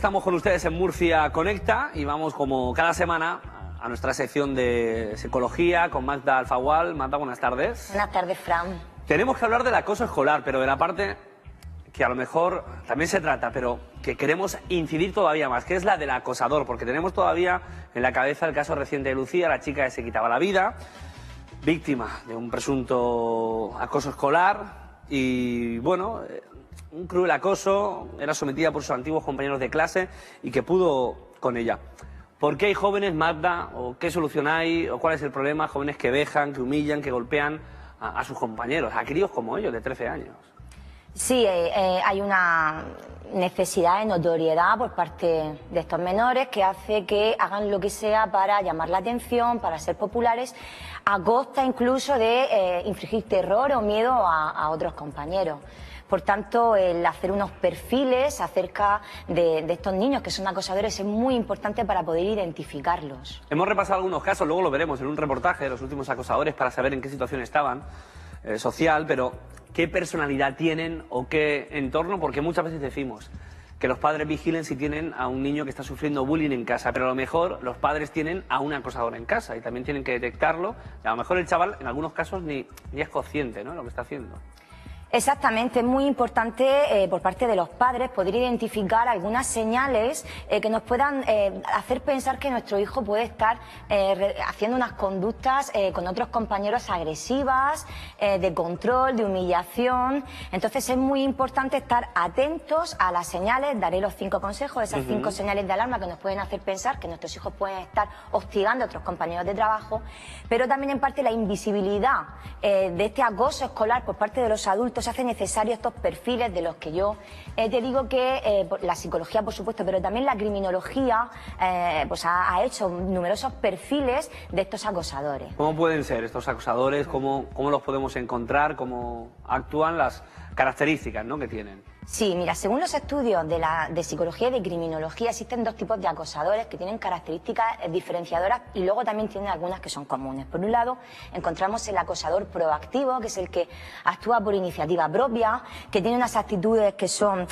Estamos con ustedes en Murcia Conecta y vamos como cada semana a nuestra sección de psicología con Magda Alfagual. Magda, buenas tardes. Buenas tardes, Fran. Tenemos que hablar del acoso escolar, pero de la parte que a lo mejor también se trata, pero que queremos incidir todavía más, que es la del acosador, porque tenemos todavía en la cabeza el caso reciente de Lucía, la chica que se quitaba la vida, víctima de un presunto acoso escolar y, bueno, un cruel acoso, era sometida por sus antiguos compañeros de clase y que pudo con ella. ¿Por qué hay jóvenes, Magda, o qué solución hay, o cuál es el problema? Jóvenes que vejan, que humillan, que golpean a sus compañeros, a críos como ellos, de 13 años. Sí, hay una necesidad de notoriedad por parte de estos menores que hace que hagan lo que sea para llamar la atención, para ser populares, a costa incluso de infligir terror o miedo a otros compañeros. Por tanto, el hacer unos perfiles acerca de estos niños que son acosadores es muy importante para poder identificarlos. Hemos repasado algunos casos, luego lo veremos en un reportaje de los últimos acosadores para saber en qué situación estaban, social, pero qué personalidad tienen o qué entorno, porque muchas veces decimos que los padres vigilen si tienen a un niño que está sufriendo bullying en casa, pero a lo mejor los padres tienen a un acosador en casa y también tienen que detectarlo, y a lo mejor el chaval en algunos casos ni es consciente, ¿no?, de lo que está haciendo. Exactamente, es muy importante por parte de los padres poder identificar algunas señales que nos puedan hacer pensar que nuestro hijo puede estar haciendo unas conductas con otros compañeros agresivas, de control, de humillación. Entonces es muy importante estar atentos a las señales. Daré los 5 consejos, esas 5 señales de alarma que nos pueden hacer pensar que nuestros hijos pueden estar hostigando a otros compañeros de trabajo, pero también en parte la invisibilidad de este acoso escolar por parte de los adultos hace necesario estos perfiles de los que yo te digo que la psicología, por supuesto, pero también la criminología pues ha hecho numerosos perfiles de estos acosadores. ¿Cómo pueden ser estos acosadores? ¿Cómo los podemos encontrar? ¿Cómo actúan? Las características, ¿no?, que tienen. Sí, mira, según los estudios de psicología y de criminología existen 2 tipos de acosadores que tienen características diferenciadoras y luego también tienen algunas que son comunes. Por un lado, encontramos el acosador proactivo, que es el que actúa por iniciativa propia, que tiene unas actitudes que son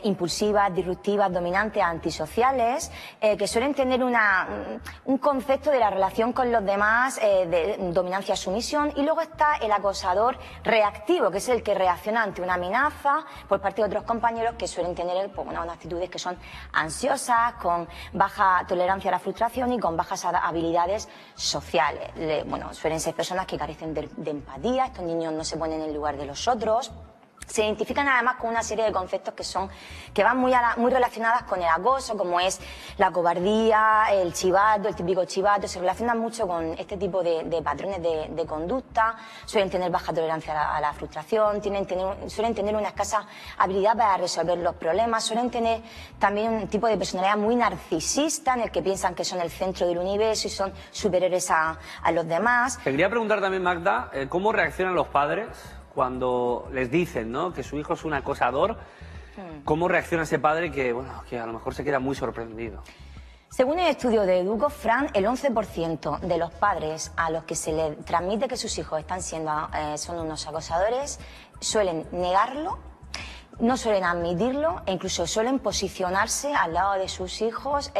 impulsivas, disruptivas, dominantes, antisociales, que suelen tener un concepto de la relación con los demás, de dominancia-sumisión, y luego está el acosador reactivo, que es el que reacciona ante una amenaza por parte de otros compañeros, que suelen tener unas actitudes que son ansiosas, con baja tolerancia a la frustración y con bajas habilidades sociales. Suelen ser personas que carecen de empatía. Estos niños no se ponen en el lugar de los otros. Se identifican además con una serie de conceptos que van muy relacionadas con el acoso, como es la cobardía, el chivato, el típico chivato. Se relacionan mucho con este tipo de patrones de conducta. Suelen tener baja tolerancia a la frustración, suelen tener una escasa habilidad para resolver los problemas, suelen tener también un tipo de personalidad muy narcisista, en el que piensan que son el centro del universo y son superiores a los demás. Te quería preguntar también, Magda, ¿cómo reaccionan los padres cuando les dicen, ¿no?, que su hijo es un acosador? ¿Cómo reacciona ese padre que a lo mejor se queda muy sorprendido? Según el estudio de Educo, Fran, el 11% de los padres a los que se les transmite que sus hijos son unos acosadores suelen negarlo, no suelen admitirlo e incluso suelen posicionarse al lado de sus hijos,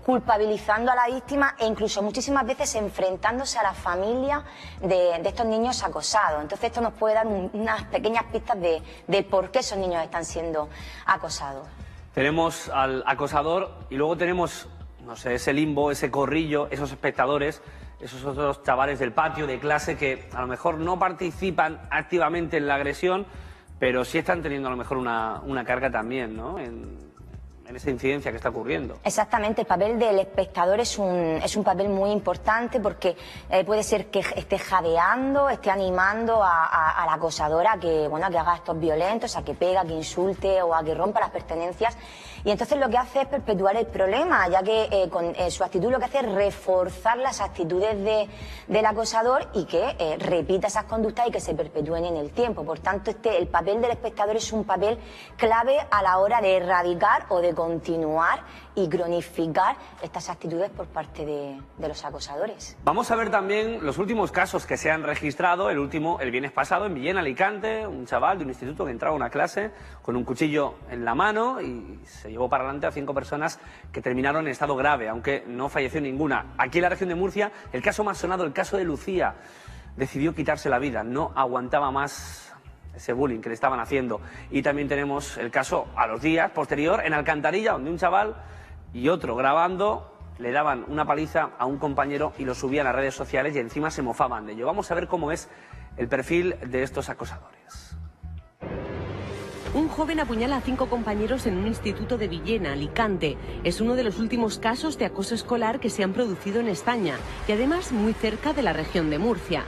culpabilizando a la víctima e incluso muchísimas veces enfrentándose a la familia de estos niños acosados. Entonces esto nos puede dar unas pequeñas pistas de por qué esos niños están siendo acosados. Tenemos al acosador y luego tenemos, no sé, ese limbo, ese corrillo, esos espectadores, esos otros chavales del patio, de clase, que a lo mejor no participan activamente en la agresión, pero sí están teniendo a lo mejor una carga también, ¿no?, en esa incidencia que está ocurriendo. Exactamente, el papel del espectador es un papel muy importante porque puede ser que esté jadeando, esté animando a la acosadora a que haga actos violentos, a que pega, a que insulte o a que rompa las pertenencias. Y entonces lo que hace es perpetuar el problema, ya que con su actitud lo que hace es reforzar las actitudes del acosador y que repita esas conductas y que se perpetúen en el tiempo. Por tanto, el papel del espectador es un papel clave a la hora de erradicar o de continuar y cronificar estas actitudes por parte de los acosadores. Vamos a ver también los últimos casos que se han registrado. El último, el viernes pasado, en Villena, Alicante, un chaval de un instituto que entraba a una clase con un cuchillo en la mano y se llevó para adelante a 5 personas que terminaron en estado grave, aunque no falleció ninguna. Aquí en la región de Murcia, el caso más sonado, el caso de Lucía, decidió quitarse la vida, no aguantaba más ese bullying que le estaban haciendo. Y también tenemos el caso a los días posterior en Alcantarilla, donde un chaval y otro grabando le daban una paliza a un compañero y lo subían a redes sociales y encima se mofaban de ello. Vamos a ver cómo es el perfil de estos acosadores. Un joven apuñala a 5 compañeros en un instituto de Villena, Alicante. Es uno de los últimos casos de acoso escolar que se han producido en España y además muy cerca de la región de Murcia.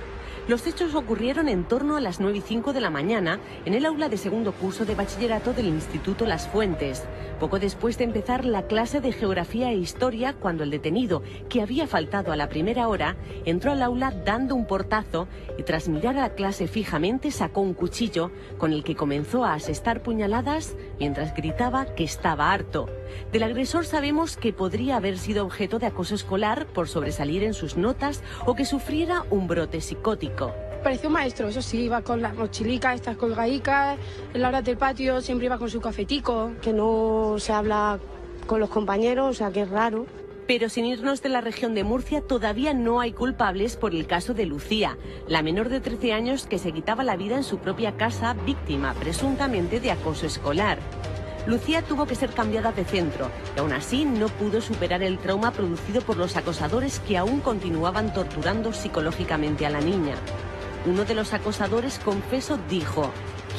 Los hechos ocurrieron en torno a las 9:05 de la mañana en el aula de segundo curso de bachillerato del Instituto Las Fuentes. Poco después de empezar la clase de Geografía e Historia, cuando el detenido, que había faltado a la primera hora, entró al aula dando un portazo y tras mirar a la clase fijamente sacó un cuchillo con el que comenzó a asestar puñaladas mientras gritaba que estaba harto. Del agresor sabemos que podría haber sido objeto de acoso escolar por sobresalir en sus notas o que sufriera un brote psicótico. Pareció un maestro, eso sí, iba con las mochilicas, estas colgadicas, en la hora del patio siempre iba con su cafetico. Que no se habla con los compañeros, o sea que es raro. Pero sin irnos de la región de Murcia, todavía no hay culpables por el caso de Lucía, la menor de 13 años que se quitaba la vida en su propia casa, víctima presuntamente de acoso escolar. Lucía tuvo que ser cambiada de centro y aún así no pudo superar el trauma producido por los acosadores que aún continuaban torturando psicológicamente a la niña. Uno de los acosadores, confeso, dijo: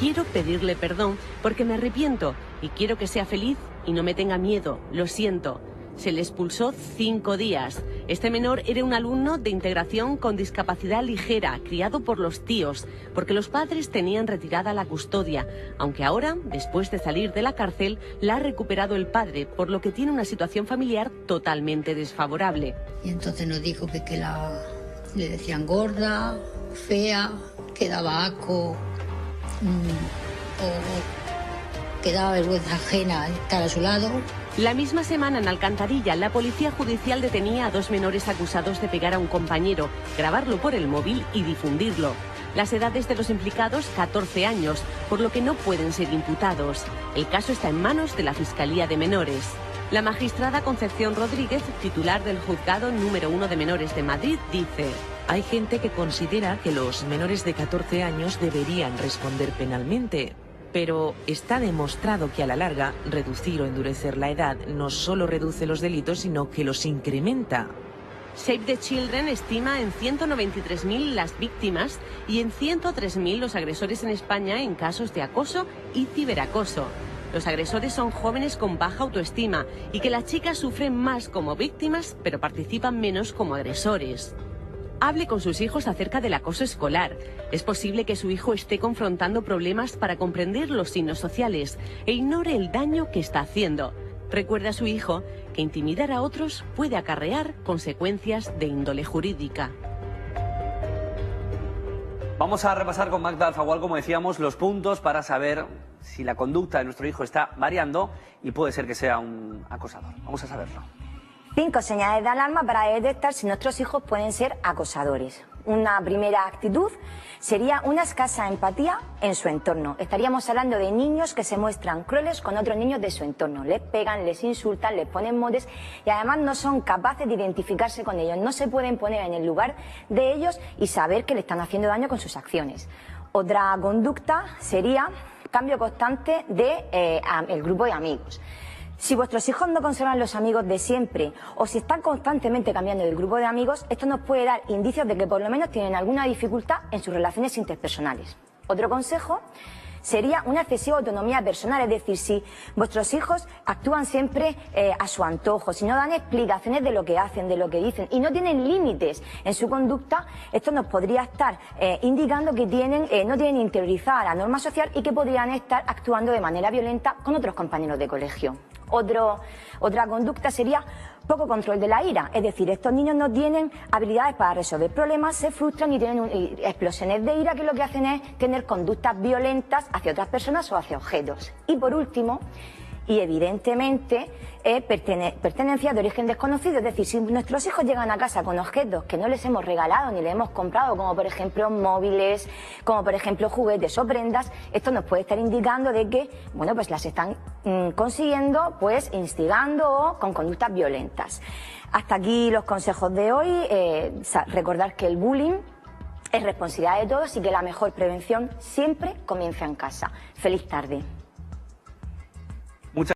quiero pedirle perdón porque me arrepiento y quiero que sea feliz y no me tenga miedo, lo siento. Se le expulsó 5 días. Este menor era un alumno de integración con discapacidad ligera, criado por los tíos, porque los padres tenían retirada la custodia, aunque ahora, después de salir de la cárcel, la ha recuperado el padre, por lo que tiene una situación familiar totalmente desfavorable. Y entonces nos dijo que le decían gorda, fea, que daba asco, o que daba vergüenza ajena estar a su lado. La misma semana en Alcantarilla, la policía judicial detenía a 2 menores acusados de pegar a un compañero, grabarlo por el móvil y difundirlo. Las edades de los implicados, 14 años, por lo que no pueden ser imputados. El caso está en manos de la Fiscalía de Menores. La magistrada Concepción Rodríguez, titular del Juzgado número 1 de Menores de Madrid, dice: hay gente que considera que los menores de 14 años deberían responder penalmente. Pero está demostrado que a la larga reducir o endurecer la edad no solo reduce los delitos, sino que los incrementa. Save the Children estima en 193.000 las víctimas y en 103.000 los agresores en España en casos de acoso y ciberacoso. Los agresores son jóvenes con baja autoestima y que las chicas sufren más como víctimas, pero participan menos como agresores. Hable con sus hijos acerca del acoso escolar. Es posible que su hijo esté confrontando problemas para comprender los signos sociales e ignore el daño que está haciendo. Recuerde a su hijo que intimidar a otros puede acarrear consecuencias de índole jurídica. Vamos a repasar con Magda Alfagual, como decíamos, los puntos para saber si la conducta de nuestro hijo está variando y puede ser que sea un acosador. Vamos a saberlo. 5 señales de alarma para detectar si nuestros hijos pueden ser acosadores. Una primera actitud sería una escasa empatía en su entorno. Estaríamos hablando de niños que se muestran crueles con otros niños de su entorno. Les pegan, les insultan, les ponen motes y además no son capaces de identificarse con ellos. No se pueden poner en el lugar de ellos y saber que le están haciendo daño con sus acciones. Otra conducta sería cambio constante del grupo de amigos. Si vuestros hijos no conservan los amigos de siempre o si están constantemente cambiando del grupo de amigos, esto nos puede dar indicios de que por lo menos tienen alguna dificultad en sus relaciones interpersonales. Otro consejo sería una excesiva autonomía personal, es decir, si vuestros hijos actúan siempre a su antojo, si no dan explicaciones de lo que hacen, de lo que dicen y no tienen límites en su conducta, esto nos podría estar indicando que no tienen interiorizada la norma social y que podrían estar actuando de manera violenta con otros compañeros de colegio. Otra conducta sería poco control de la ira, es decir, estos niños no tienen habilidades para resolver problemas, se frustran y tienen explosiones de ira que lo que hacen es tener conductas violentas hacia otras personas o hacia objetos. Y por último, y evidentemente pertenencia de origen desconocido. Es decir, si nuestros hijos llegan a casa con objetos que no les hemos regalado ni les hemos comprado, como por ejemplo móviles, como por ejemplo juguetes o prendas, esto nos puede estar indicando de que, bueno, pues las están consiguiendo, pues instigando o con conductas violentas. Hasta aquí los consejos de hoy. Recordar que el bullying es responsabilidad de todos y que la mejor prevención siempre comienza en casa. Feliz tarde.